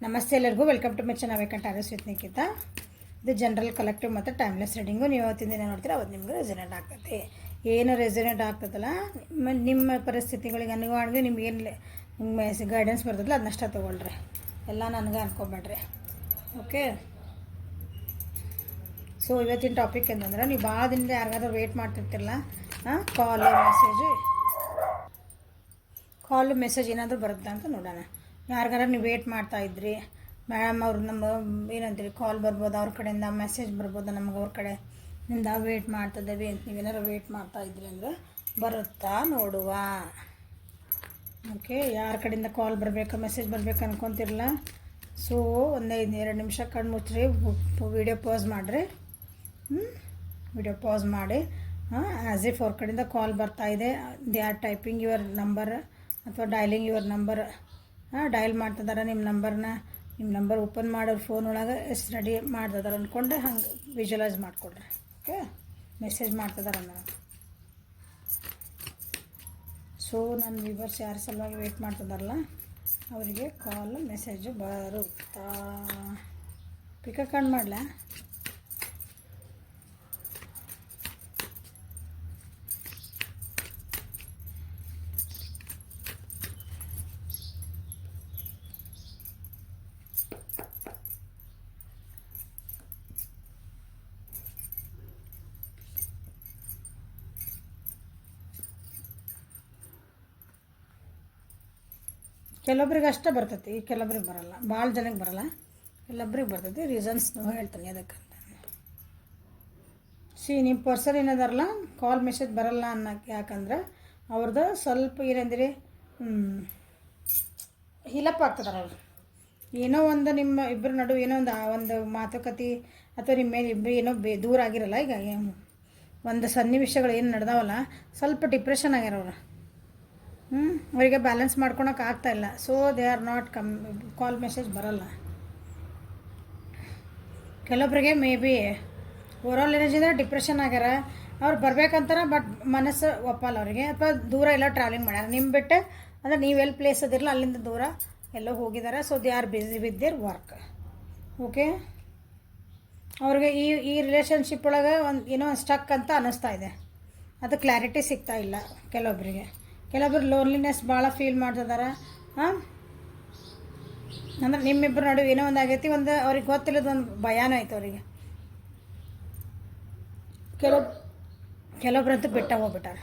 ನಮಸ್ತೆ ಎಲ್ಲರಿಗೂ welcome to my channel vacant RS with Nikhita. ಇದು ಜನರಲ್ ಕಲೆಕ್ಟಿವ್ ಮತ್ತು ಟೈಮ್ಲೆಸ್ ರೀಡಿಂಗು. ನೀವು ಅವತ್ತಿನ ದಿನ ನೋಡ್ತೀರ ಅವತ್ತು ನಿಮ್ಗೆ ರೆಸನೇಟ್ ಆಗ್ತದೆ. ಏನು ರೆಸನೇಟ್ ಆಗ್ತದಲ್ಲ ನಿಮ್ಮ ಪರಿಸ್ಥಿತಿಗಳಿಗೆ ಅನುಗುಣವಾಗಿ ನಿಮ್ಗೇನು ನಿಮ್ಮ ಗೈಡೆನ್ಸ್ ಬರ್ತದಲ್ಲ ಅದನ್ನಷ್ಟ ತೊಗೊಳ್ರಿ, ಎಲ್ಲ ನನಗೆ ಅನ್ಕೊಬೇಡ್ರಿ. ಓಕೆ, ಸೊ ಇವತ್ತಿನ ಟಾಪಿಕ್ ಏನಂದ್ರೆ, ನೀವು ಭಾಳ ದಿನದಿಂದ ಯಾರಿಗಾದ್ರೂ ವೆಯ್ಟ್ ಮಾಡ್ತಿರ್ತಿರಲ್ಲ, ಕಾಲು ಮೆಸೇಜ್ ಏನಾದರೂ ಬರುತ್ತಾ ಅಂತ ನೋಡೋಣ. ಯಾರಿಗಾರ ನೀವು ವೇಟ್ ಮಾಡ್ತಾಯಿದ್ರಿ, ಮೇಡಮ್ ಅವ್ರು ನಮ್ಮ ಏನಂತೀರಿ ಕಾಲ್ ಬರ್ಬೋದು, ಅವ್ರ ಕಡೆಯಿಂದ ಮೆಸೇಜ್ ಬರ್ಬೋದು, ನಮ್ಗೆ ಅವ್ರ ಕಡೆಯಿಂದ ವೇಟ್ ಮಾಡ್ತಿದ್ದೇವೆ ಅಂತ ನೀವೇನಾರು ವೇಟ್ ಮಾಡ್ತಾಯಿದ್ರಿ ಅಂದರೆ ಬರುತ್ತಾ ನೋಡುವ. ಓಕೆ, ಯಾರ ಕಡೆಯಿಂದ ಕಾಲ್ ಬರಬೇಕು ಮೆಸೇಜ್ ಬರಬೇಕು ಅನ್ಕೊತಿರಲ್ಲ, ಸೊ ಒಂದು 2 ನಿಮಿಷ ಕಣ್ಣು ಮುಚ್ಚ್ರಿ, ವಿಡಿಯೋ ಪಾಸ್ ಮಾಡಿರಿ. ವಿಡಿಯೋ ಪಾಸ್ ಮಾಡಿ ಆ್ಯಸ್ ಇಫ್ ಅವ್ರ ಕಡೆಯಿಂದ ಕಾಲ್ ಬರ್ತಾಯಿದೆ, they are typing your number ಅಥವಾ ಡೈಲಿಂಗ್ ಯುವರ್ ನಂಬರ್, ಡಯಲ್ ಮಾಡ್ತಿದ್ದಾರೆ ನಿಮ್ಮ ನಂಬರ್ ಓಪನ್ ಮಾಡೋರು ಫೋನ್ ಒಳಗೆ ಎಷ್ಟು ರೆಡಿ ಮಾಡ್ತಿದ್ದಾರೆ ಅಂದ್ಕೊಂಡು ಹಂಗೆ ವಿಜುವಲೈಸ್ ಮಾಡಿಕೊಡ್ರಿ. ಓಕೆ, ಮೆಸೇಜ್ ಮಾಡ್ತಿದ್ದಾರೆ ನನಗೆ. ಸೊ ನನ್ನ ವ್ಯೂವರ್ಸ್ ಯಾರು ಸಲುವಾಗಿ ವೆಯ್ಟ್ ಮಾಡ್ತಿದ್ದಾರಲ್ಲ ಅವರಿಗೆ ಕಾಲ್ ಮೆಸೇಜು ಬರುತ್ತಾ? ಪಿಕಪ್ ಕಂಡು ಮಾಡಲ? ಕೆಲವೊಬ್ರಿಗೆ ಅಷ್ಟೇ ಬರ್ತೈತಿ, ಕೆಲವೊಬ್ರಿಗೆ ಬರೋಲ್ಲ, ಭಾಳ ಜನಕ್ಕೆ ಬರೋಲ್ಲ, ಕೆಲವೊಬ್ರಿಗೆ ಬರ್ತೈತಿ. ರೀಸನ್ಸ್ ಹೇಳ್ತೀನಿ ಅದಕ್ಕಂತ. ನಿಮ್ಮ ಪರ್ಸನ್ ಏನದಾರಲ್ಲ ಕಾಲ್ ಮೆಸೇಜ್ ಬರಲ್ಲ ಅನ್ನೋಕ್ಕೆ ಯಾಕಂದ್ರೆ ಅವ್ರದ್ದು ಸ್ವಲ್ಪ ಏನಂದಿರಿ ಹೀಲಪ್ ಆಗ್ತದಾರ. ಅವರು ಏನೋ ಒಂದು ನಿಮ್ಮ ಇಬ್ಬರ ನಡುವೆ ಏನೋ ಒಂದು ಮಾತುಕತೆ ಅಥವಾ ನಿಮ್ಮ ಮೇಲೆ ಇಬ್ಬರು ಏನೋ ದೂರ ಆಗಿರಲ್ಲ. ಈಗ ಒಂದು ಸನ್ನಿವೇಶಗಳು ಏನು ನಡೆದಾವಲ್ಲ, ಸ್ವಲ್ಪ ಡಿಪ್ರೆಷನ್ ಆಗ್ಯಾರ ಅವರು. ಅವರಿಗೆ ಬ್ಯಾಲೆನ್ಸ್ ಮಾಡ್ಕೊಳಕ್ಕೆ ಆಗ್ತಾಯಿಲ್ಲ. So they are not call message ಬರೋಲ್ಲ. ಕೆಲವೊಬ್ಬರಿಗೆ ಮೇ ಬಿ ಓವರಾಲ್ ಎನರ್ಜಿಯಿಂದ ಡಿಪ್ರೆಷನ್ ಆಗ್ಯಾರ, ಅವ್ರು ಬರ್ಬೇಕಂತಾರ, ಬಟ್ ಮನಸ್ಸು ಒಪ್ಪಲ್ಲ ಅವರಿಗೆ, ಅಥವಾ ದೂರ ಎಲ್ಲ ಟ್ರಾವೆಲಿಂಗ್ ಮಾಡ್ಯಾರ ನಿಮ್ಮ ಬಿಟ್ಟು. ಅಂದರೆ ನೀವೆಲ್ಲಿ ಪ್ಲೇಸ್ ಅದಿರಲ್ಲ ಅಲ್ಲಿಂದ ದೂರ ಎಲ್ಲೋ ಹೋಗಿದ್ದಾರೆ. So they are busy with their work. Okay, ಅವ್ರಿಗೆ ಈ ರಿಲೇಷನ್ಶಿಪ್ ಒಳಗೆ ಏನೋ ಸ್ಟಕ್ ಅಂತ ಅನ್ನಿಸ್ತಾ ಇದೆ, ಅದು ಕ್ಲಾರಿಟಿ ಸಿಗ್ತಾ ಇಲ್ಲ ಕೆಲವೊಬ್ಬರಿಗೆ. ಕೆಲವೊಬ್ರು ಲೋನ್ಲಿನೆಸ್ ಭಾಳ ಫೀಲ್ ಮಾಡ್ತಿದ್ದಾರೆ. ಅಂದ್ರೆ ನಿಮ್ಮಿಬ್ಬರು ನಡುವೆ ಏನೋ ಒಂದು ಆಗೈತಿ, ಅವ್ರಿಗೆ ಗೊತ್ತಿಲ್ಲದೊಂದು ಭಯಾನೂ ಐತೆ ಅವರಿಗೆ. ಕೆಲವೊಬ್ರಂತೂ ಬಿಟ್ಟು ಹೋಗ್ಬಿಟ್ಟಾರೆ,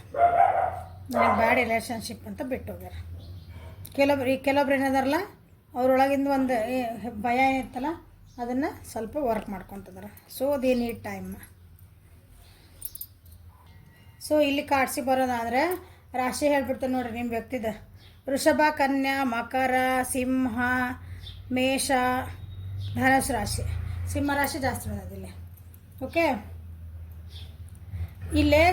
ನನಗೆ ಬ್ಯಾಡ್ ರಿಲೇಷನ್ಶಿಪ್ ಅಂತ ಬಿಟ್ಟು ಹೋಗ್ಯಾರ. ಕೆಲವೊಬ್ರು ಏನದಾರಲ್ಲ ಅವ್ರೊಳಗಿಂದ ಒಂದು ಭಯ ಏನಿತ್ತಲ್ಲ ಅದನ್ನು ಸ್ವಲ್ಪ ವರ್ಕ್ ಮಾಡ್ಕೊತಿದ್ದಾರೆ. So they need time. So ಇಲ್ಲಿ ಕಾಡ್ಸಿ ಬರೋದಾದರೆ ರಾಶಿ ಹೇಳ್ಬಿಡ್ತಾರೆ ನೋಡ್ರಿ ನಿಮ್ಮ ವ್ಯಕ್ತಿದ. ವೃಷಭ, ಕನ್ಯಾ, ಮಕರ, ಸಿಂಹ, ಮೇಷ, ಧನುಸ್ ರಾಶಿ. ಸಿಂಹ ರಾಶಿ ಜಾಸ್ತಿ ಬಂದಿಲ್ಲ. ಓಕೆ, ಇಲ್ಲೇ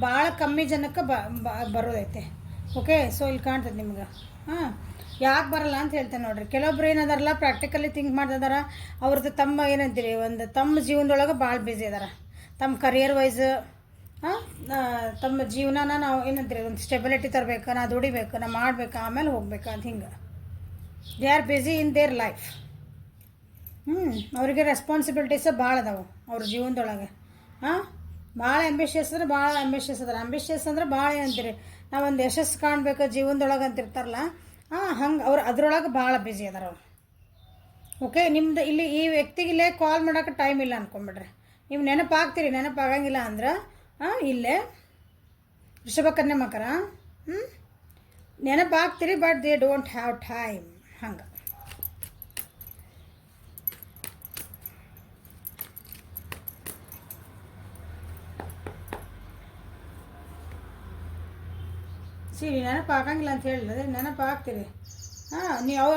ಭಾಳ ಕಮ್ಮಿ ಜನಕ್ಕೆ ಬರೋದೈತೆ. ಓಕೆ, ಸೊ ಇಲ್ಲಿ ಕಾಣ್ತದೆ ನಿಮ್ಗೆ. ಯಾಕೆ ಬರಲ್ಲ ಅಂತ ಹೇಳ್ತೇನೆ ನೋಡ್ರಿ. ಕೆಲವೊಬ್ರು ಏನದಾರಲ್ಲ ಪ್ರಾಕ್ಟಿಕಲಿ ಥಿಂಕ್ ಮಾಡ್ತಿದಾರ, ಅವ್ರದ್ದು ತಮ್ಮ ಏನಂತೀರಿ ತಮ್ಮ ಜೀವನದೊಳಗೆ ಭಾಳ ಬ್ಯುಸಿ ಅದಾರ. ತಮ್ಮ ಕರಿಯರ್ ವೈಸ್ ತಮ್ಮ ಜೀವನನ ನಾವು ಏನಂತೀರಿ ಒಂದು ಸ್ಟೆಬಿಲಿಟಿ ತರಬೇಕು, ನಾ ದುಡಿಬೇಕು, ನಾ ಮಾಡಬೇಕು, ಆಮೇಲೆ ಹೋಗ್ಬೇಕು ಅಂತ ಹಿಂಗೆ. They are busy in their life. ಅವರಿಗೆ ರೆಸ್ಪಾನ್ಸಿಬಿಲಿಟೀಸ ಭಾಳ ಅದಾವೆ ಅವ್ರ ಜೀವನದೊಳಗೆ. ಭಾಳ ಆ್ಯಂಬಿಷಿಯಸ್ ಅಂದ್ರೆ ಭಾಳ ಆ್ಯಂಬಿಷಿಯಸ್ ಅದಾರ. ಆ್ಯಂಬಿಷಿಯಸ್ ಅಂದ್ರೆ ಭಾಳ ಏನಂತೀರಿ ನಾವೊಂದು ಯಶಸ್ಸು ಕಾಣಬೇಕು ಜೀವನದೊಳಗೆ ಅಂತಿರ್ತಾರಲ್ಲ, ಹಂಗೆ ಅವ್ರು ಅದ್ರೊಳಗೆ ಭಾಳ ಬ್ಯುಸಿ ಅದಾರ ಅವ್ರು. ಓಕೆ, ನಿಮ್ದು ಇಲ್ಲಿ ಈ ವ್ಯಕ್ತಿಗಿಲ್ಲೇ ಕಾಲ್ ಮಾಡೋಕೆ ಟೈಮ್ ಇಲ್ಲ ಅಂದ್ಕೊಂಬಿಡ್ರಿ. ನೀವು ನೆನಪಾಗ್ತೀರಿ, ನೆನಪಾಗಂಗಿಲ್ಲ ಅಂದ್ರೆ ಇಲ್ಲೇ ವೃಷಭ, ಕನ್ಯಾ, ಮಕರ ನೆನಪಾಗ್ತೀರಿ, but they don't have time. ಹಂಗೆ ನೆನಪಾಗಂಗಿಲ್ಲ ಅಂತ ಹೇಳಿದ್ರೆ ನೆನಪಾಗ್ತೀರಿ. ನೀವು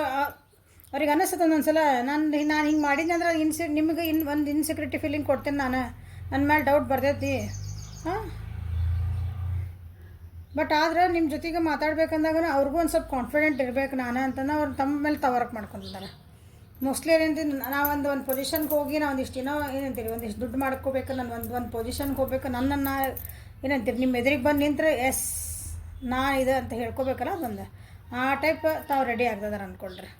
ಅವ್ರಿಗೆ ಅನ್ನಿಸ್ತದೆ ಒಂದೊಂದ್ಸಲ ನಾನು ಹಿಂಗೆ ಮಾಡಿದ್ದೆ ಅಂದ್ರೆ ನಿಮಗೆ ಒಂದು ಇನ್ಸೆಕ್ಯೂರಿಟಿ ಫೀಲಿಂಗ್ ಕೊಡ್ತೀನಿ ನಾನು, ನನ್ನ ಮೇಲೆ ಡೌಟ್ ಬರ್ತೈತಿ. ಬಟ್ ಆದ್ರೆ ನಿಮ್ಮ ಜೊತೆಗೆ ಮಾತಾಡ್ಬೇಕಂದಾಗ ಅವ್ರಿಗೂ ಒಂದು ಸ್ವಲ್ಪ ಕಾನ್ಫಿಡೆಂಟ್ ಇರಬೇಕು ನಾನು ಅಂತಂದ್ರೆ ಅವ್ರು ತಮ್ಮ ಮೇಲೆ ವರ್ಕ್ ಮಾಡ್ಕೊತಿದ್ದಾರೆ. ಮೋಸ್ಟ್ಲಿ ಏನಂತೀನಿ, ನಾವೊಂದು ಪೊಸಿಷನ್ಗೆ ಹೋಗಿ ನಾವು ಒಂದಿಷ್ಟು ಏನೋ ಏನಂತೀರಿ ಒಂದಿಷ್ಟು ದುಡ್ಡು ಮಾಡ್ಕೋಬೇಕು, ನಾನು ಒಂದು ಪೊಸಿಷನ್ಗೆ ಹೋಗ್ಬೇಕು, ನನ್ನನ್ನು ಏನಂತೀರಿ ನಿಮ್ಮ ಎದುರಿಗೆ ಬಂದು ನಿಂತರೆ ಎಸ್ ನಾ ಇದು ಅಂತ ಹೇಳ್ಕೊಬೇಕಲ್ಲ, ಅದೊಂದು ಆ ಟೈಪ್ ತಾವು ರೆಡಿ ಆಗ್ತದಾರ ಅಂದ್ಕೊಳ್ರಿ.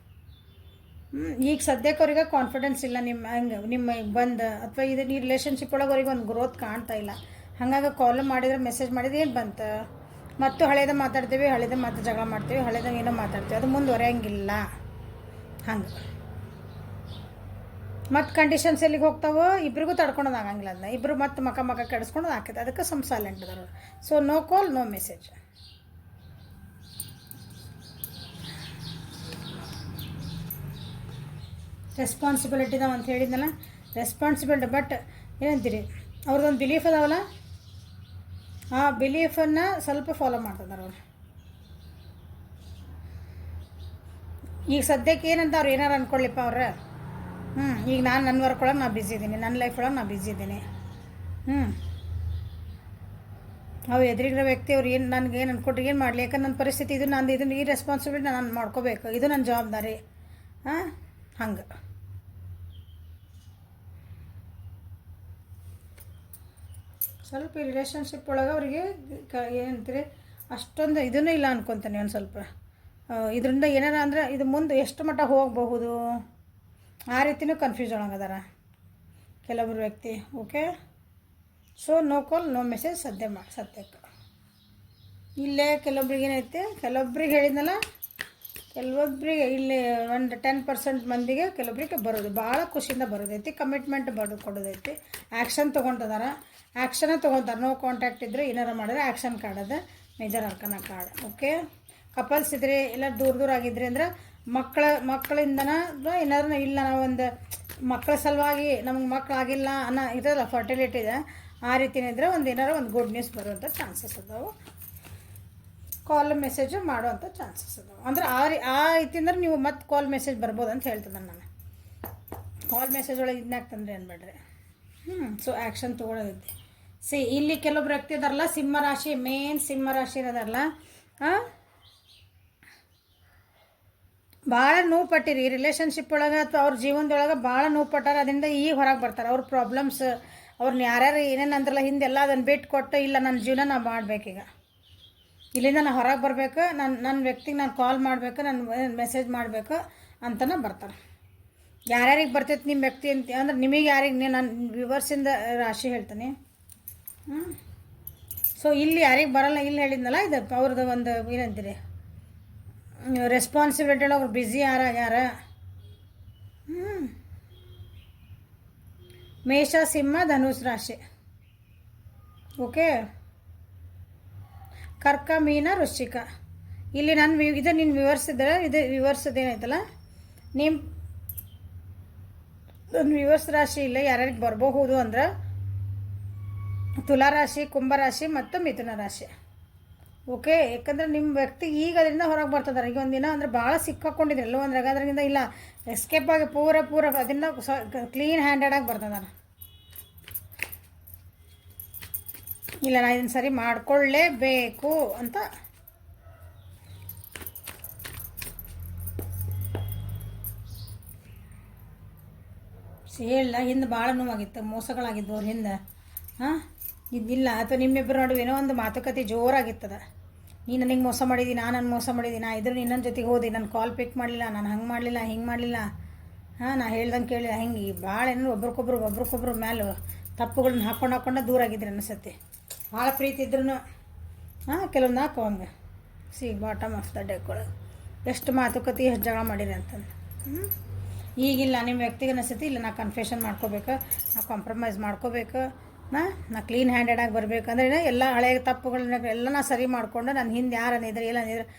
ಈಗ ಸದ್ಯಕ್ಕೆ ಅವ್ರಿಗೆ ಕಾನ್ಫಿಡೆನ್ಸ್ ಇಲ್ಲ ನಿಮ್ಮ ಬಂದು, ಅಥವಾ ಇದು ಈ ರಿಲೇಷನ್ಶಿಪ್ ಒಳಗೆ ಅವ್ರಿಗೆ ಒಂದು ಗ್ರೋತ್ ಕಾಣ್ತಾ ಇಲ್ಲ. ಹಾಗಾಗಿ ಕಾಲ್ ಮಾಡಿದ್ರೆ ಮೆಸೇಜ್ ಮಾಡಿದ್ರೆ ಏನು ಬಂತು, ಮತ್ತು ಹಳೇದ ಮಾತಾಡ್ತೀವಿ, ಹಳೇದ ಮಾತು ಜಗಳ ಮಾಡ್ತೀವಿ, ಹಳೇದಾಗ ಏನೋ ಮಾತಾಡ್ತೀವಿ, ಅದು ಮುಂದುವರೆಯಂಗಿಲ್ಲ. ಹಂಗೆ ಮತ್ತು ಕಂಡೀಷನ್ಸ್ ಎಲ್ಲಿಗೆ ಹೋಗ್ತಾವೋ ಇಬ್ರಿಗೂ ತಡ್ಕೊಳೋದು ಆಗಂಗಿಲ್ಲ. ಅದನ್ನ ಇಬ್ಬರು ಮತ್ತು ಮಕ ಕೆಡಿಸ್ಕೊಳೋದು ಆಕೈತೆ. ಅದಕ್ಕೆ ಸೈಲೆಂಟ್ ಅದಾರ. ಸೊ ನೋ ಕಾಲ್, ನೋ ಮೆಸೇಜ್. ರೆಸ್ಪಾನ್ಸಿಬಿಲಿಟಿ ಇದಾವೆ ಅಂತ ಹೇಳಿದ್ನಲ್ಲ, ರೆಸ್ಪಾನ್ಸಿಬಿಲಿಟಿ. ಬಟ್ ಏನಂತೀರಿ, ಅವ್ರದ್ದೊಂದು ಬಿಲೀಫ್ ಅದಾವಲ್ಲ, ಆ ಬಿಲೀಫನ್ನು ಸ್ವಲ್ಪ ಫಾಲೋ ಮಾಡ್ತಿದ್ದಾರೆ ಅವ್ರು. ಈಗ ಸದ್ಯಕ್ಕೆ ಏನಂತ ಅವ್ರು ಏನಾರು ಅಂದ್ಕೊಳ್ಳಿಪ್ಪ ಅವ್ರು, ಈಗ ನಾನು ನನ್ನ ವರ್ಕ್ ಒಳಗೆ ನಾನು ಬ್ಯುಸಿ ಇದ್ದೀನಿ, ನನ್ನ ಲೈಫ್ ಒಳಗೆ ನಾನು ಬ್ಯುಸಿ ಇದ್ದೀನಿ. ಅವ್ರು ಎದುರಿಗಿರೋ ವ್ಯಕ್ತಿ ಅವ್ರು ಏನು ನನಗೆ ಏನು ಅಂದ್ಕೊಟ್ರೆ ಏನು ಮಾಡಲಿ, ಯಾಕಂದ್ರೆ ನನ್ನ ಪರಿಸ್ಥಿತಿ ಇದು, ನಂದು ಇದನ್ನು ಈ ರೆಸ್ಪಾನ್ಸಿಬಿಲಿಟಿ ನಾನು ಮಾಡ್ಕೋಬೇಕು, ಇದು ನನ್ನ ಜವಾಬ್ದಾರಿ. ಹಂಗೆ ಸ್ವಲ್ಪ ಈ ರಿಲೇಷನ್ಶಿಪ್ ಒಳಗೆ ಅವ್ರಿಗೆ ಏನಂತೀರಿ ಅಷ್ಟೊಂದು ಇದನ್ನೂ ಇಲ್ಲ ಅನ್ಕೊತಾನೆ. ಒಂದು ಸ್ವಲ್ಪ ಇದರಿಂದ ಏನಾರ ಅಂದರೆ ಇದು ಮುಂದೆ ಎಷ್ಟು ಮಟ್ಟ ಹೋಗಬಹುದು ಆ ರೀತಿಯೂ ಕನ್ಫ್ಯೂಸ್ ಒಳಗದಾರ ಕೆಲವೊಬ್ಬರು ವ್ಯಕ್ತಿ. ಓಕೆ, ಸೊ ನೋ ಕಾಲ್, ನೋ ಮೆಸೇಜ್ ಸದ್ಯಕ್ಕೆ. ಇಲ್ಲೇ ಕೆಲವೊಬ್ರಿಗೆ ಏನೈತೆ, ಕೆಲವೊಬ್ರಿಗೆ ಹೇಳಿದ್ನಲ್ಲ, ಕೆಲವೊಬ್ಬರಿಗೆ ಇಲ್ಲಿ ಒಂದು 10% ಮಂದಿಗೆ ಕೆಲವೊಬ್ಬರಿಗೆ ಬರೋದು ಭಾಳ ಖುಷಿಯಿಂದ ಬರೋದೈತಿ, ಕಮಿಟ್ಮೆಂಟ್ ಕೊಡೋದೈತಿ, ಆ್ಯಕ್ಷನ್ ತೊಗೊತಿದಾರ, ಆ್ಯಕ್ಷನೇ ತೊಗೊತಾರೆ. ನೋ ಕಾಂಟ್ಯಾಕ್ಟ್ ಇದ್ದರೆ ಏನಾರು ಮಾಡಿದ್ರೆ ಆ್ಯಕ್ಷನ್ ಕಾರ್ಡ್ ಅದ, ಮೇಜರ್ ಅರ್ಕನ ಕಾರ್ಡ್. ಓಕೆ, ಕಪಲ್ಸ್ ಇದ್ದರೆ ಎಲ್ಲ ದೂರ ಆಗಿದ್ರಿ ಅಂದ್ರೆ ಮಕ್ಕಳಿಂದನ ಏನಾದ್ರು ಇಲ್ಲ, ನಾವು ಒಂದು ಮಕ್ಕಳ ಸಲುವಾಗಿ ನಮಗೆ ಮಕ್ಕಳಾಗಿಲ್ಲ ಅನ್ನೋ ಇದಲ್ಲ, ಫರ್ಟಿಲಿಟಿ ಇದೆ, ಆ ರೀತಿನೇ ಇದ್ದರೆ ಒಂದು ಏನಾರು ಒಂದು ಗುಡ್ ನ್ಯೂಸ್ ಬರುವಂಥ ಚಾನ್ಸಸ್ ಅದಾವೆ. ಕಾಲ್ ಮೆಸೇಜು ಮಾಡುವಂಥ ಚಾನ್ಸಸ್ ಅದಾವೆ. ಅಂದ್ರೆ ಆ ರೀತಿ ಅಂದ್ರೆ ನೀವು ಮತ್ತೆ ಕಾಲ್ ಮೆಸೇಜ್ ಬರ್ಬೋದು ಅಂತ ಹೇಳ್ತದೆ ನಾನು. ಕಾಲ್ ಮೆಸೇಜ್ ಒಳಗೆ ಇದನ್ನಾಗ್ತಂದ್ರೆ ಅನ್ಬೇಡ್ರಿ. So action ತೊಗೊಳೋದೈತಿ. ಇಲ್ಲಿ ಕೆಲವೊಬ್ರು ವ್ಯಕ್ತಿ ಇದಾರಲ್ಲ, ಸಿಂಹ ರಾಶಿ, ಮೇನ್ ಸಿಂಹ ರಾಶಿ ಇರೋದಾರಲ್ಲ, ಭಾಳ ನೋವು ಪಟ್ಟಿರಿ ರಿಲೇಷನ್ಶಿಪ್ ಒಳಗೆ ಅಥವಾ ಅವ್ರ ಜೀವನದೊಳಗೆ ಭಾಳ ನೋವು ಪಟ್ಟಾರ. ಅದರಿಂದ ಈಗ ಹೊರಗೆ ಬರ್ತಾರೆ. ಅವ್ರ ಪ್ರಾಬ್ಲಮ್ಸ್ ಅವ್ರನ್ನ ಯಾರ್ಯಾರು ಏನೇನು ಅಂದ್ರಲ್ಲ ಹಿಂದೆಲ್ಲ ಅದನ್ನು ಬಿಟ್ಟು ಕೊಟ್ಟು, ಇಲ್ಲ ನನ್ನ ಜೀವನ ನಾವು ಮಾಡಬೇಕೀಗ, ಇಲ್ಲಿಂದ ನಾನು ಹೊರಗೆ ಬರಬೇಕು, ನನ್ನ ವ್ಯಕ್ತಿಗೆ ನಾನು ಕಾಲ್ ಮಾಡಬೇಕು, ನಾನು ಮೆಸೇಜ್ ಮಾಡಬೇಕು ಅಂತಲೇ ಬರ್ತಾರೆ. ಯಾರ್ಯಾರಿಗೆ ಬರ್ತೈತೆ ನಿಮ್ಮ ವ್ಯಕ್ತಿ ಅಂತ ಅಂದ್ರೆ ನಿಮಗೆ ಯಾರಿಗೆ ನಾನು ವಿವರ್ಸಿಂದ ರಾಶಿ ಹೇಳ್ತೀನಿ. ಸೊ ಇಲ್ಲಿ ಯಾರಿಗೆ ಬರೋಲ್ಲ, ಇಲ್ಲಿ ಹೇಳಿದ್ನಲ್ಲ, ಇದು ಅವ್ರದ್ದು ಒಂದು ಏನಂತೀರಿ ರೆಸ್ಪಾನ್ಸಿಬಿಲಿಟಿ ಒಳಗೆ ಅವ್ರು ಬ್ಯುಸಿ ಯಾರ. ಮೇಷ, ಸಿಂಹ, ಧನುಸ್ ರಾಶಿ. ಓಕೆ, ಕರ್ಕ, ಮೀನ, ವೃಶ್ಚಿಕ. ಇಲ್ಲಿ ನಾನು ಇದು ನೀನು ವಿವರಿಸಿದ್ರೆ, ಇದು ವಿವರಿಸೋದೇನೈತಲ್ಲ, ನಿಮ್ಮ ನನ್ನ ವಿವರ್ಸ್ ರಾಶಿ ಇಲ್ಲ ಯಾರ್ಯಾರಿಗೆ ಬರಬಹುದು ಅಂದ್ರೆ ತುಲಾರಾಶಿ, ಕುಂಭರಾಶಿ ಮತ್ತು ಮಿಥುನ ರಾಶಿ. ಓಕೆ, ಯಾಕಂದ್ರೆ ನಿಮ್ಮ ವ್ಯಕ್ತಿ ಈಗ ಅದರಿಂದ ಹೊರಗೆ ಬರ್ತದಾರೆ. ಈಗ ಒಂದಿನ ಅಂದ್ರೆ ಭಾಳ ಸಿಕ್ಕಾಕೊಂಡಿದ್ರು ಎಲ್ಲೋ ಅಂದ್ರೆ ಅದರಿಂದ ಇಲ್ಲ, ಎಸ್ಕೇಪ್ ಆಗಿ ಪೂರ ಅದರಿಂದ ಕ್ಲೀನ್ ಹ್ಯಾಂಡೆಡ್ ಆಗಿ ಬರ್ತದಾರೆ. ಇಲ್ಲ ನಾನು ಇದನ್ನು ಸರಿ ಮಾಡಿಕೊಳ್ಳೇಬೇಕು ಅಂತ ಹೇಳಿಲ್ಲ. ಹಿಂದೆ ಭಾಳ ನೋವಾಗಿತ್ತು, ಮೋಸಗಳಾಗಿದ್ದು ಅವ್ರ ಹಿಂದೆ. ಇದಿಲ್ಲ, ಅಥವಾ ನಿಮ್ಮಿಬ್ಬರು ನಡುವೆ ಏನೋ ಒಂದು ಮಾತುಕತೆ ಜೋರಾಗಿರ್ತದೆ. ನೀನು ನನಗೆ ಮೋಸ ಮಾಡಿದ್ದೀನಿ, ನಾನು ಮೋಸ ಮಾಡಿದ್ದೀನಿ, ಇದ್ರ ಇನ್ನೊಂದು ಜೊತೆಗೆ ಹೋದೆ, ನಾನು ಕಾಲ್ ಪಿಕ್ ಮಾಡಲಿಲ್ಲ, ನಾನು ಹಂಗೆ ಮಾಡಲಿಲ್ಲ, ಹಿಂಗೆ ಮಾಡಲಿಲ್ಲ, ನಾ ಹೇಳ್ದಂಗೆ ಕೇಳಿಲ್ಲ, ಹಿಂಗೆ ಭಾಳ ಏನೋ ಒಬ್ರಿಗೊಬ್ರು ಮೇಲೆ ತಪ್ಪುಗಳನ್ನ ಹಾಕ್ಕೊಂಡು ದೂರ ಆಗಿದ್ರಿ ಅನಿಸತ್ತೆ. ಭಾಳ ಪ್ರೀತಿ ಇದ್ರೂ ಕೆಲವೊಂದು ಹಂಗೆ ಬಾಟಮ್ ಆಫ್ ದ ಡೆಕ್ ಒಳಗೆ ಎಷ್ಟು ಮಾತುಕತೆ, ಎಷ್ಟು ಜಗಳ ಮಾಡಿರಿ ಅಂತಂದು. ಈಗಿಲ್ಲ, ನಿಮ್ಮ ವ್ಯಕ್ತಿಗೆ ಅನಿಸ್ತೈತಿ, ಇಲ್ಲ ನಾ ಕನ್ಫೆಷನ್ ಮಾಡ್ಕೋಬೇಕು, ನಾ ಕಾಂಪ್ರಮೈಸ್ ಮಾಡ್ಕೋಬೇಕು, ನಾ ಕ್ಲೀನ್ ಹ್ಯಾಂಡೆಡಾಗಿ ಬರಬೇಕಂದ್ರೆ ಎಲ್ಲ ಹಳೆಯ ತಪ್ಪುಗಳನ್ನ ಎಲ್ಲ ನಾ ಸರಿ ಮಾಡಿಕೊಂಡು, ನಾನು ಹಿಂದೆ ಯಾರು ಅನ್ನಿದ್ರೆ ಎಲ್ಲ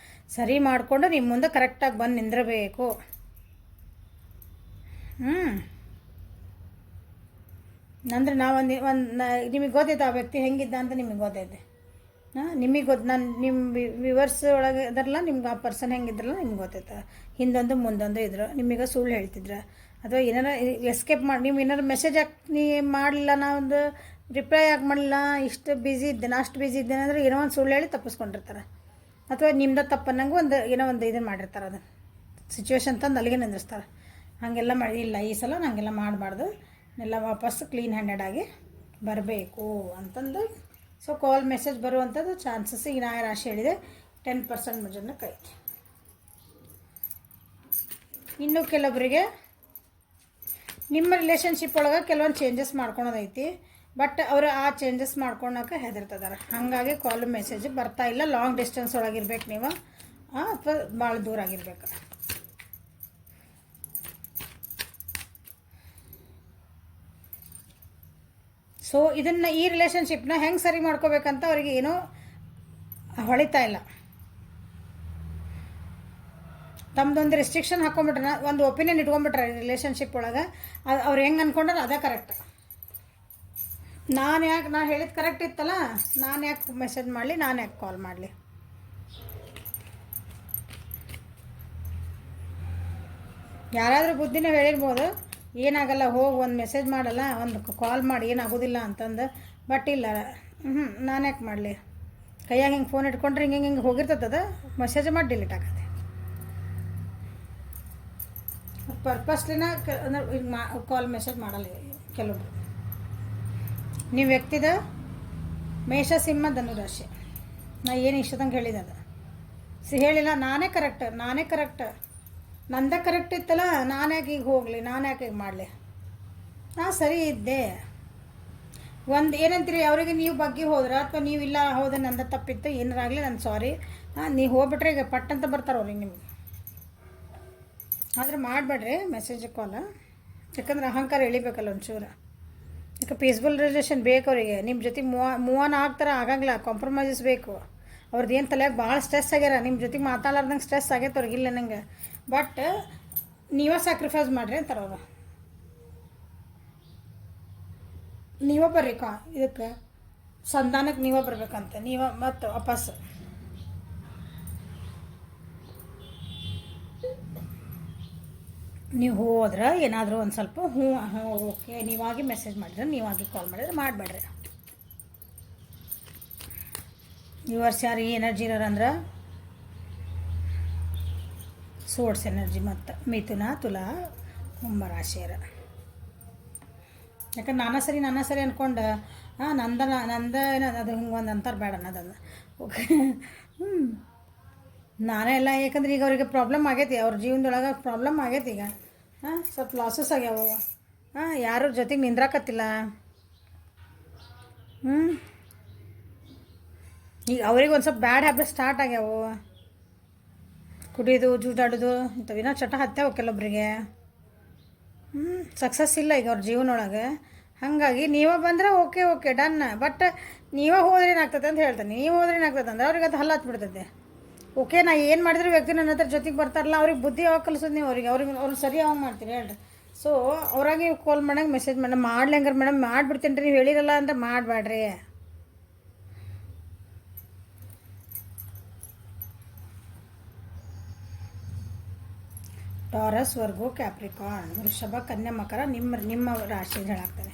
ಸರಿ ಮಾಡಿಕೊಂಡು ನಿಮ್ಮ ಮುಂದೆ ಕರೆಕ್ಟಾಗಿ ಬಂದು ನಿಂದಿರಬೇಕು. ಅಂದ್ರೆ ನಾವೊಂದು ನಿಮಗೆ ಗೊತ್ತೈತೆ ಆ ವ್ಯಕ್ತಿ ಹೆಂಗಿದ್ದ ಅಂತ ನಿಮಗೆ ಗೊತ್ತೈತೆ. ನಿಮಗೆ ನಾನು ನಿಮ್ಮ ವಿವರ್ಸ್ ಒಳಗೆ ಇದರಲ್ಲ, ನಿಮ್ಗೆ ಆ ಪರ್ಸನ್ ಹೆಂಗಿದ್ರಲ್ಲ ನಿಮ್ಗೆ ಗೊತ್ತೈತೆ. ಹಿಂದೊಂದು ಮುಂದೊಂದು ಇದ್ರು, ನಿಮಗೆ ಸುಳ್ಳು ಹೇಳ್ತಿದ್ರು, ಅಥವಾ ಏನಾರ ಎಸ್ಕೇಪ್ ಮಾಡಿ ನೀವು ಏನಾರು ಮೆಸೇಜ್ ನೀ ಮಾಡಲಿಲ್ಲ, ನಾವೊಂದು ರಿಪ್ಲೈ ಯಾಕೆ ಮಾಡಲಿಲ್ಲ, ಇಷ್ಟು ಬ್ಯುಸಿ ಇದ್ದೇನೆ, ಅಷ್ಟು ಬ್ಯುಸಿ ಇದ್ದೇನೆ ಅಂದರೆ ಏನೋ ಒಂದು ಸುಳ್ಳು ಹೇಳಿ ತಪ್ಪಿಸ್ಕೊಂಡಿರ್ತಾರೆ. ಅಥವಾ ನಿಮ್ದು ತಪ್ಪನ್ನಂಗೆ ಏನೋ ಒಂದು ಇದನ್ನು ಮಾಡಿರ್ತಾರೆ, ಅದನ್ನು ಸಿಚುವೇಶನ್ ತಂದು ಅಲ್ಲಿಗೆ ನಿಂದಿರ್ಸ್ತಾರೆ. ಹಾಗೆಲ್ಲ ಮಾಡಿ ಇಲ್ಲ, ಈ ಸಲ ಹಾಗೆಲ್ಲ ಮಾಡಬಾರ್ದು, ಎಲ್ಲ ವಾಪಸ್ಸು ಕ್ಲೀನ್ ಹ್ಯಾಂಡೆಡಾಗಿ ಬರಬೇಕು ಅಂತಂದು. ಸೊ ಕಾಲ್ ಮೆಸೇಜ್ ಬರುವಂಥದ್ದು ಚಾನ್ಸಸ್ ಈಗ ನಾ ರಾಶಿ ಹೇಳಿದೆ 10% ಜನಕ್ಕೆ ಐತಿ. ಇನ್ನು ಕೆಲವೊಬ್ಬರಿಗೆ ನಿಮ್ಮ ರಿಲೇಷನ್ಶಿಪ್ ಒಳಗೆ ಕೆಲವೊಂದು ಚೇಂಜಸ್ ಮಾಡ್ಕೊಳೋದೈತಿ, ಬಟ್ ಅವರು ಆ ಚೇಂಜಸ್ ಮಾಡ್ಕೊಳಕ್ಕೆ ಹೆದರ್ತಿದ್ದಾರೆ. ಹಾಗಾಗಿ ಕಾಲ್ ಮೆಸೇಜ್ ಬರ್ತಾ ಇಲ್ಲ. ಲಾಂಗ್ ಡಿಸ್ಟೆನ್ಸ್ ಒಳಗಿರ್ಬೇಕು ನೀವು, ಅಥವಾ ಭಾಳ ದೂರ ಆಗಿರ್ಬೇಕು. ಸೊ ಇದನ್ನು, ಈ ರಿಲೇಷನ್ಶಿಪ್ನ ಹೆಂಗೆ ಸರಿ ಮಾಡ್ಕೋಬೇಕಂತ ಅವ್ರಿಗೆ ಏನೂ ಹೊಳಿತಾ ಇಲ್ಲ. ತಮ್ಮದೊಂದು ರೆಸ್ಟ್ರಿಕ್ಷನ್ ಹಾಕ್ಕೊಂಬಿಟ್ರೆ, ಒಂದು ಒಪಿನಿಯನ್ ಇಟ್ಕೊಂಡ್ಬಿಟ್ರೆ ರಿಲೇಷನ್ಶಿಪ್ ಒಳಗೆ, ಅವ್ರು ಹೆಂಗೆ ಅಂದ್ಕೊಂಡ್ರೆ ಅದೇ ಕರೆಕ್ಟ್. ನಾನು ಹೇಳಿದ್ದು ಕರೆಕ್ಟ್ ಇತ್ತಲ್ಲ, ನಾನು ಯಾಕೆ ಮೆಸೇಜ್ ಮಾಡಲಿ, ನಾನು ಯಾಕೆ ಕಾಲ್ ಮಾಡಲಿ. ಯಾರಾದರೂ ಬುದ್ಧಿನೇ ಹೇಳಿರ್ಬೋದು, ಏನಾಗಲ್ಲ ಹೋಗಿ ಒಂದು ಮೆಸೇಜ್ ಮಾಡಲ್ಲ, ಒಂದು ಕಾಲ್ ಮಾಡಿ ಏನಾಗೋದಿಲ್ಲ ಅಂತಂದು. ಬಟ್ ಇಲ್ಲ, ನಾನು ಯಾಕೆ ಮಾಡಲಿ. ಕೈಯಾಗ ಹಿಂಗೆ ಫೋನ್ ಇಟ್ಕೊಂಡ್ರೆ ಹಿಂಗೆ ಹೋಗಿರ್ತದ, ಮೆಸೇಜ್ ಮಾಡಿ ಡಿಲೀಟ್ ಆಗತ್ತೆ. ಪರ್ಪಸ್ಲಿನ ಕಾಲ್ ಮೆಸೇಜ್ ಮಾಡಲ್ಲ ಕೆಲವೊಬ್ರು. ನೀವು ವ್ಯಕ್ತಿದ ಮೇಷ ಸಿಂಹ ಧನುರಾಶಿ. ನಾ ಏನು ಇಷ್ಟದಂಗೆ ಹೇಳಿದೆ ಅದು ಹೇಳಿಲ್ಲ. ನಾನೇ ಕರೆಕ್ಟ್ ನಂದೇ ಕರೆಕ್ಟ್ ಇತ್ತಲ್ಲ, ನಾನು ಯಾಕೆ ಈಗ ಹೋಗಲಿ, ನಾನು ಯಾಕೆ ಈಗ ಮಾಡಲಿ. ಸರಿ ಇದ್ದೆ. ಒಂದು ಏನಂತೀರಿ, ಅವರಿಗೆ ನೀವು ಬಗ್ಗೆ ಹೋದ್ರೆ ಅಥವಾ ನೀವು ಇಲ್ಲ ಹೌದು ನಂದ ತಪ್ಪಿತ್ತು ಏನಾರಾಗಲಿ ನಾನು ಸಾರಿ, ನೀವು ಹೋಗ್ಬಿಟ್ರೆ ಈಗ ಪಟ್ಟಂತ ಬರ್ತಾರೆ ಅವ್ರಿಗೆ ನಿಮಗೆ. ಆದರೆ ಮಾಡಬೇಡ್ರಿ ಮೆಸೇಜ್ ಕಾಲ, ಯಾಕಂದ್ರೆ ಅಹಂಕಾರ ಎಳಿಬೇಕಲ್ಲ ಒಂಚೂರು. ಯಾಕೆ ಪೀಸ್ಫುಲ್ ರಿಲೇಷನ್ ಬೇಕು ಅವರಿಗೆ. ನಿಮ್ಮ ಜೊತೆ ಮೂವ್ ಆನ್ ಆಗ್ತಾರೆ, ಆಗಂಗಿಲ್ಲ, ಕಾಂಪ್ರಮೈಸಸ್ ಬೇಕು. ಅವ್ರದ್ದು ಏನು ತಲೆಯಾಗ ಭಾಳ ಸ್ಟ್ರೆಸ್ ಆಗ್ಯಾರ, ನಿಮ್ಮ ಜೊತೆಗೆ ಮಾತಾಡ್ಲಾರ್ದಂಗೆ ಸ್ಟ್ರೆಸ್ ಆಗೈತೆ ಅವ್ರಿಗೆ, ಇಲ್ಲ ನಂಗೆ. ಬಟ್ ನೀವೇ ಸ್ಯಾಕ್ರಿಫೈಸ್ ಮಾಡಿರಿ ಅಂತಾರೆ ಅವರು. ನೀವೇ ಬರ್ರಿ ಇದಕ್ಕೆ ಸಂಧಾನಕ್ಕೆ ನೀವೇ ಬರ್ಬೇಕಂತ, ನೀವೇ ಮತ್ತು ವಾಪಸ್. ನೀವು ಹೋದ್ರೆ ಏನಾದರೂ ಒಂದು ಸ್ವಲ್ಪ ಓಕೆ ನೀವಾಗಿ ಮೆಸೇಜ್ ಮಾಡಿದ್ರೆ, ನೀವಾಗಿ ಕಾಲ್ ಮಾಡಿದ್ರೆ ಮಾಡಬೇಡ್ರಿ. ಈ ವರ್ಷ ಯಾರು ಈ ಎನರ್ಜಿ ಇರೋರಂದ್ರೆ ಸೋರ್ಸ್ ಎನರ್ಜಿ ಮತ್ತು ಮಿಥುನ ತುಲಾ ಕುಂಭ ರಾಶಿಯರ. ಯಾಕಂದ್ರೆ ನಾನಾ ಸರಿ ಅಂದ್ಕೊಂಡು ನಂದ ಏನದು ಅದು ಹಿಂಗೆ ಒಂದು ಅಂತಾರೆ ಬೇಡ ಅನ್ನೋದನ್ನು. ಓಕೆ ನಾನೇ ಎಲ್ಲ, ಯಾಕಂದ್ರೆ ಈಗ ಅವರಿಗೆ ಪ್ರಾಬ್ಲಮ್ ಆಗೈತಿ, ಅವ್ರ ಜೀವನದೊಳಗೆ ಪ್ರಾಬ್ಲಮ್ ಆಗೈತಿ. ಈಗ ಸ್ವಲ್ಪ ಲಾಸಸ್ ಆಗ್ಯಾವ, ಯಾರು ಜೊತೆಗೆ ನಿಂದ್ರಾಕತ್ತಿಲ್ಲ. ಈಗ ಅವ್ರಿಗೆ ಒಂದು ಸ್ವಲ್ಪ ಬ್ಯಾಡ್ ಹ್ಯಾಬಿಟ್ ಸ್ಟಾರ್ಟ್ ಆಗ್ಯಾವು, ಕುಡಿಯೋದು ಜೂಜಾಡೋದು ಇಂಥವಿನ ಚಟ ಹತ್ಯಾವ ಕೆಲವೊಬ್ಬರಿಗೆ. ಸಕ್ಸಸ್ ಇಲ್ಲ ಈಗ ಅವ್ರ ಜೀವನೊಳಗೆ. ಹಾಗಾಗಿ ನೀವೇ ಬಂದರೆ ಓಕೆ ಡನ್. ಬಟ್ ನೀವೇ ಹೋದ್ರೆ ಏನಾಗ್ತದೆ ಅಂತ ಹೇಳ್ತಾನೆ. ನೀವು ಹೋದ್ರೆ ಏನಾಗ್ತದೆ ಅಂದ್ರೆ ಅವ್ರಿಗೆ ಅದು ಹಲ್ಲಾತ್ಬಿಡ್ತದೆ. ಓಕೆ ನಾ ಏನು ಮಾಡಿದ್ರೆ ವ್ಯಕ್ತಿ ನನ್ನ ಹತ್ರ ಜೊತೆಗೆ ಬರ್ತಾರಲ್ಲ, ಅವ್ರಿಗೆ ಬುದ್ಧಿ ಯಾವಾಗ ಕಲಿಸೋದು ನೀವು ಅವ್ರಿಗೆ ಸರಿ ಯಾವಾಗ ಮಾಡ್ತೀರಿ ಹೇಳ್ರಿ. ಸೊ ಅವ್ರಾಗ ನೀವು ಕಾಲ್ ಮಾಡಂಗೆ ಮೆಸೇಜ್ ಮಾಡ್ಲಿ ಹಂಗಾರೆ ಮೇಡಮ್ ಮಾಡಿಬಿಡ್ತೀನಿ ರೀ, ನೀವು ಹೇಳಿರಲ್ಲ ಅಂತ ಮಾಡಬೇಡ್ರಿ. ಟಾರಸ್, ವರ್ಗೋ, ಕ್ಯಾಪ್ರಿಕಾರ್ನ್, ವೃಷಭ, ಕನ್ಯಾ, ಮಕರ ನಿಮ್ಮ ರಾಶಿ ಹೇಳಾಗ್ತದೆ.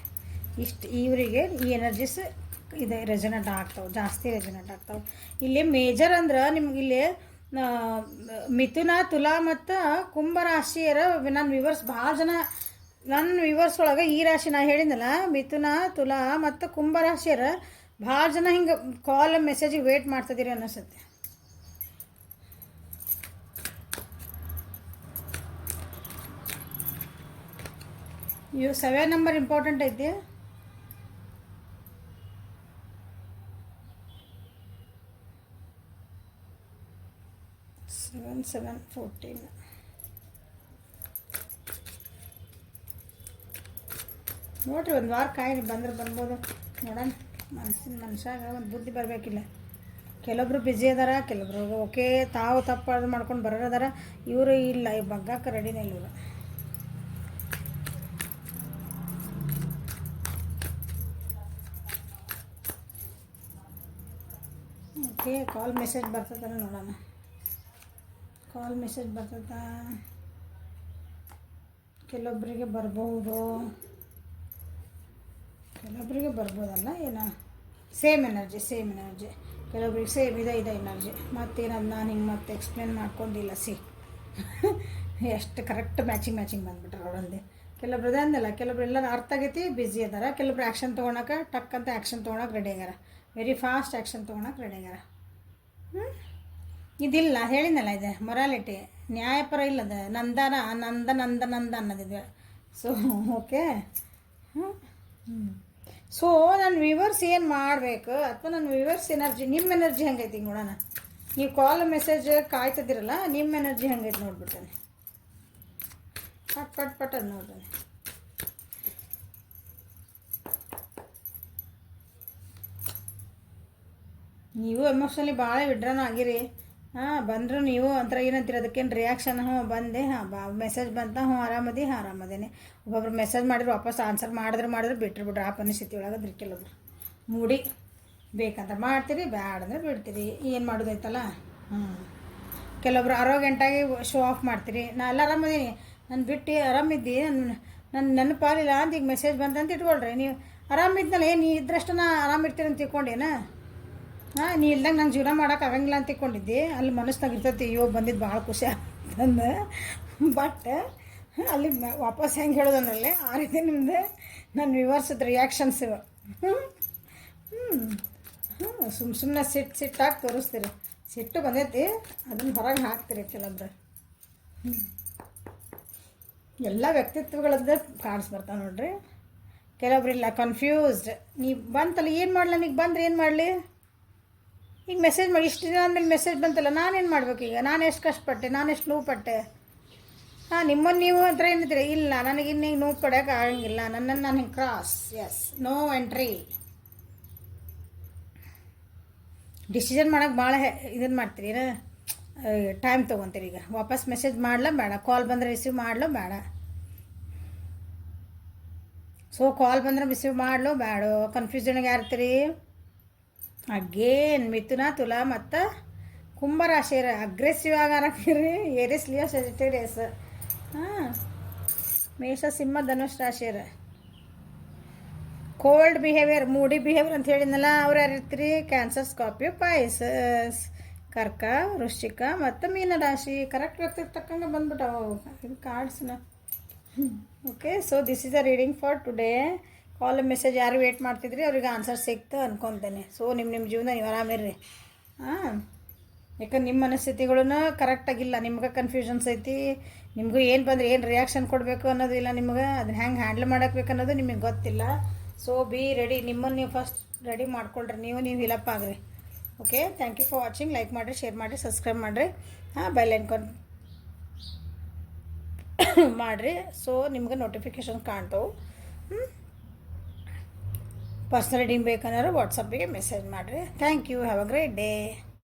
ಇಷ್ಟು ಇವರಿಗೆ ಈ ಎನರ್ಜೀಸ್ ಇದೆ ರೆಸನೇಟ್ ಆಗ್ತಾವೆ, ಜಾಸ್ತಿ ರೆಸನೇಟ್ ಆಗ್ತಾವೆ. ಇಲ್ಲಿ ಮೇಜರ್ ಅಂದ್ರೆ ನಿಮ್ಗೆ ಇಲ್ಲಿ ಮಿಥುನ ತುಲಾ ಮತ್ತು ಕುಂಭ ರಾಶಿಯರ ನನ್ನ ವ್ಯೂವರ್ಸ್ ಭಾಳ ಜನ, ನನ್ನ ವ್ಯೂವರ್ಸ್ ಒಳಗೆ ಈ ರಾಶಿ ನಾ ಹೇಳಿದ್ನಲ್ಲ ಮಿಥುನ ತುಲಾ ಮತ್ತು ಕುಂಭ ರಾಶಿಯರ ಭಾಳ ಜನ ಹಿಂಗೆ ಕಾಲ್ ಮೆಸೇಜಿಗೆ ವೇಟ್ ಮಾಡ್ತಿದ್ದೀರಿ ಅನ್ನಿಸುತ್ತೆ. ಇವು 7 ನಂಬರ್ ಇಂಪಾರ್ಟೆಂಟ್ ಐತಿ. ಸೆವೆನ್ 14 ನೋಡ್ರಿ, ಒಂದು ವಾರ ಕಾಯಿ ಬಂದ್ರೆ ಬರ್ಬೋದು. ನೋಡೋಣ, ಮನುಷ್ಯಾಗ ಒಂದು ಬುದ್ಧಿ ಬರಬೇಕಿಲ್ಲ. ಕೆಲವೊಬ್ರು ಬ್ಯುಸಿ ಅದಾರ, ಕೆಲವೊಬ್ರು ಓಕೆ ತಾವು ತಪ್ಪು ಮಾಡ್ಕೊಂಡು ಬರೋದಾರ. ಇವರು ಇಲ್ಲ, ಈ ಬಗ್ಗಕ್ಕೆ ರೆಡಿನೇ ಇಲ್ಲ ಇವರು. ಓಕೆ ಕಾಲ್ ಮೆಸೇಜ್ ಬರ್ತದ ನೋಡೋಣ. ಕಾಲ್ ಮೆಸೇಜ್ ಬರ್ತದ, ಕೆಲವೊಬ್ಬರಿಗೆ ಬರ್ಬೋದು, ಕೆಲವೊಬ್ಬರಿಗೆ ಬರ್ಬೋದಲ್ಲ. ಏನೋ ಸೇಮ್ ಎನರ್ಜಿ ಕೆಲವೊಬ್ರಿಗೆ ಸೇಮ್ ಇದೆ ಎನರ್ಜಿ. ಮತ್ತೇನದು ನಾನು ಹಿಂಗೆ ಮತ್ತೆ ಎಕ್ಸ್ಪ್ಲೇನ್ ಮಾಡ್ಕೊಂಡಿಲ್ಲ. ಎಷ್ಟು ಕರೆಕ್ಟ್ ಮ್ಯಾಚಿಂಗ್ ಬಂದುಬಿಟ್ರೆ ಅವಳೊಂದೇ. ಕೆಲವೊಬ್ರು ಅಂದಲ್ಲ, ಕೆಲವೊಬ್ರು ಎಲ್ಲರೂ ಅರ್ಥ ಆಗೈತಿ, ಬ್ಯುಸಿ ಅದಾರ. ಕೆಲವೊಬ್ರು ಆ್ಯಕ್ಷನ್ ತೊಗೊಳಕ್ಕೆ ಟಕ್ ಅಂತ ಆ್ಯಕ್ಷನ್ ತೊಗೊಳಕ್ಕೆ ರೆಡಿ ಆಗ್ಯಾರ, ವೆರಿ ಫಾಸ್ಟ್ ಆ್ಯಕ್ಷನ್ ತೊಗೊಳಕ್ಕೆ ರೆಡಿ ಆಗ್ಯಾರ. ಇದಿಲ್ಲ ಹೇಳಿದ್ನಲ್ಲ, ಇದೆ ಮೊರಾಲಿಟಿ. ನ್ಯಾಯಪರ ಇಲ್ಲದ ನಂದನ ನಂದ ನಂದ ನಂದ ಅನ್ನೋದಿದೆ. So okay. ಸೊ ನನ್ನ ವ್ಯೂವರ್ಸ್ ಏನು ಮಾಡಬೇಕು, ಅಥವಾ ನನ್ನ ವ್ಯೂವರ್ಸ್ ಎನರ್ಜಿ, ನಿಮ್ಮ ಎನರ್ಜಿ ಹೆಂಗೈತಿ ನೋಡೋಣ. ನೀವು ಕಾಲ್ ಮೆಸೇಜ್ ಕಾಯ್ತದಿರಲ್ಲ, ನಿಮ್ಮ ಎನರ್ಜಿ ಹೆಂಗೈತಿ ನೋಡ್ಬಿಡ್ತಾನೆ. ಪಟ್ ಪಟ್ ಪಟ್ ಅದು ನೋಡ್ತಾನೆ. ನೀವು ಎಮೋಷ್ನಲಿ ಭಾಳ ವಿಡ್ರಾನು ಆಗಿರಿ. ಬಂದರು ನೀವು ಒಂಥರ ಏನಂತೀರ ಅದಕ್ಕೇನು ರಿಯಾಕ್ಷನ್, ಬಂದೆ, ಮೆಸೇಜ್ ಬಂತ, ಆರಾಮದಿ, ಆರಾಮದೇನೆ. ಒಬ್ಬೊಬ್ರು ಮೆಸೇಜ್ ಮಾಡಿದ್ರು ವಾಪಸ್ ಆನ್ಸರ್ ಮಾಡಿದ್ರು ಬಿಟ್ರು ಆ ಪರಿಸ್ಥಿತಿ ಒಳಗದ್ರಿ. ಕೆಲವೊಬ್ರು ಮೂಡಿ ಬೇಕಂತ ಮಾಡ್ತೀರಿ, ಬ್ಯಾಡ ಅಂದ್ರೆ ಬಿಡ್ತೀರಿ. ಏನು ಮಾಡೋದೈತಲ್ಲ. ಕೆಲವೊಬ್ರು ಅರೋಗೆಂಟಾಗಿ ಶೋ ಆಫ್ ಮಾಡ್ತೀರಿ. ನಾ ಎಲ್ಲ ಆರಾಮದೀನಿ, ನಾನು ಬಿಟ್ಟು ಆರಾಮಿದ್ದಿ, ನನ್ನ ಪಾಲಿಲ್ಲ ಅಂತ ಈಗ ಮೆಸೇಜ್ ಬಂತಂತ ಇಟ್ಕೊಳ್ರಿ. ನೀವು ಆರಾಮಿದ್ನಲ್ಲ, ನೀ ಇದ್ರಷ್ಟು ನಾ ಆರಾಮಿರ್ತೀರಿ ಅಂತ ತಿಳ್ಕೊಂಡೇನ? ನೀ ಇಲ್ದಂಗೆ ನಂಗೆ ಜೀವನ ಮಾಡೋಕೆ ಆಗಂಗಿಲ್ಲ ಅಂತ ತಿಳ್ಕೊಂಡಿದ್ದೆ. ಅಲ್ಲಿ ಮನಸ್ಸಿನಾಗ ಇರ್ತೈತಿ, ಅಯ್ಯೋ ಬಂದಿದ್ದು ಭಾಳ ಖುಷಿ ಆಗ್ತಂದು. ಬಟ್ ಅಲ್ಲಿ ವಾಪಸ್ ಹೆಂಗೆ ಹೇಳೋದಂದ್ರಲ್ಲೇ ಆ ರೀತಿ ನಿಮ್ಮದು ನನ್ನ ವ್ಯೂವರ್ಸದ ರಿಯಾಕ್ಷನ್ಸ್ ಇವು. ಸುಮ್ಮನೆ ಸಿಟ್ಟಾಗಿ ತೋರಿಸ್ತೀರಿ. ಸಿಟ್ಟು ಬಂದೈತಿ, ಅದನ್ನು ಹೊರಗೆ ಹಾಕ್ತೀರಿ ಕೆಲವೊಬ್ರು. ಎಲ್ಲ ವ್ಯಕ್ತಿತ್ವಗಳದ್ದು ಕಾಣಿಸ್ಬರ್ತಾವೆ ನೋಡ್ರಿ. ಕೆಲವೊಬ್ರು ಇಲ್ಲ, ಕನ್ಫ್ಯೂಸ್ಡ್. ನೀವು ಬಂತಲ್ಲ, ಏನು ಮಾಡಲ, ನೀಗ ಬಂದ್ರೆ ಏನು ಮಾಡಲಿ? ಈಗ ಮೆಸೇಜ್ ಮಾಡಿ ಇಷ್ಟು ದಿನ ಆದಮೇಲೆ ಮೆಸೇಜ್ ಬಂತಲ್ಲ, ನಾನೇನು ಮಾಡ್ಬೇಕು ಈಗ? ನಾನು ಎಷ್ಟು ಕಷ್ಟಪಟ್ಟೆ, ನಾನು ಎಷ್ಟು ನೋವು ಪಟ್ಟೆ. ನಿಮ್ಮನ್ನು ನೀವು ಹತ್ರ ಏನಿದ್ದೀರಿ, ಇಲ್ಲ ನನಗೆ ಇನ್ನೀಗ ನೋವು ಪಡೋಕೆ ಆಗಂಗಿಲ್ಲ, ನನ್ನನ್ನು ನಾನು ಹಿಂಗೆ cross, yes, no entry. Decision ಮಾಡೋಕೆ ಭಾಳ ಇದನ್ನು ಮಾಡ್ತೀರಿ, ಟೈಮ್ ತೊಗೊತೀರಿ. ಈಗ ವಾಪಸ್ ಮೆಸೇಜ್ ಮಾಡಲ ಬೇಡ, ಕಾಲ್ ಬಂದರೆ ರಿಸೀವ್ ಮಾಡಲೋ ಬೇಡ. ಸೊ ಕಾಲ್ ಬಂದರೆ ರಿಸೀವ್ ಮಾಡಲೋ ಬೇಡ, ಕನ್ಫ್ಯೂಷನ್ಗೆ ಯಾರ್ತೀರಿ. ಅಗೇನ್ ಮಿಥುನ, ತುಲಾ ಮತ್ತು ಕುಂಭರಾಶಿಯರ ಅಗ್ರೆಸಿವ್ ಆಗಾರಕ್ಕಿರಿ. ಏರಿಸ್, ಲಿಯೋ, ಸೆಜಿಟೇರಿಯಸ್. ಮೇಷ, ಸಿಂಹ, ಧನುಷ್ ರಾಶಿಯರ ಕೋಲ್ಡ್ ಬಿಹೇವಿಯರ್, ಮೂಡಿ ಬಿಹೇವಿಯರ್ ಅಂತ ಹೇಳಿದ್ನಲ್ಲ, ಅವ್ರು ಯಾರಿರ್ತೀರಿ? ಕ್ಯಾನ್ಸರ್, ಸ್ಕಾರ್ಪಿಯೋ, ಪಾಯಸಸ್, ಕರ್ಕ, ವೃಶ್ಚಿಕ ಮತ್ತು ಮೀನರಾಶಿ. ಕರೆಕ್ಟ್ ವ್ಯಕ್ತಿಗೆ ಬಂದ್ಬಿಟ್ಟವು ಇದು ಕಾರ್ಡ್ಸ್ನ. Okay, so this is a reading for today. Call message ಯಾರು ವೇಟ್ ಮಾಡ್ತಿದ್ರಿ ಅವ್ರಿಗೆ ಆನ್ಸರ್ ಸಿಕ್ತು ಅನ್ಕೊತೇನೆ. ಸೊ ನಿಮ್ಮ ಜೀವನ ನೀವು ಆರಾಮಿರ್ರಿ. ಯಾಕಂದ್ರೆ ನಿಮ್ಮ ಮನಸ್ಥಿತಿಗಳನ್ನ ಕರೆಕ್ಟಾಗಿಲ್ಲ, ನಿಮ್ಗೆ ಕನ್ಫ್ಯೂಷನ್ಸ್ ಐತಿ. ನಿಮಗೂ ಏನು ಬಂದರೆ ಏನು ರಿಯಾಕ್ಷನ್ ಕೊಡಬೇಕು ಅನ್ನೋದು ಇಲ್ಲ ನಿಮ್ಗೆ. ಅದನ್ನ ಹೆಂಗೆ ಹ್ಯಾಂಡ್ಲ್ ಮಾಡಬೇಕು ಅನ್ನೋದು ನಿಮಗೆ ಗೊತ್ತಿಲ್ಲ. ಸೊ ಬಿ ರೆಡಿ, ನಿಮ್ಮನ್ನು ನೀವು ಫಸ್ಟ್ ರೆಡಿ ಮಾಡ್ಕೊಳ್ರಿ. ನೀವು ಹಿಲಪ್ ಆಗ್ರಿ. Okay, thank you for watching. Like ಮಾಡಿರಿ, ಶೇರ್ ಮಾಡಿರಿ, ಸಬ್ಸ್ಕ್ರೈಬ್ ಮಾಡಿರಿ, ಬೆಲ್ ಐಕಾನ್ ಮಾಡಿರಿ. ಸೊ ನಿಮ್ಗೆ ನೋಟಿಫಿಕೇಷನ್ ಕಾಣ್ತವೆ. ಪರ್ಸ್ನಲ್ ರೀಡಿಂಗ್ ಬೇಕಂದ್ರೆ ವಾಟ್ಸಪ್ಪಿಗೆ ಮೆಸೇಜ್ ಮಾಡಿರಿ. Thank you, have a great day.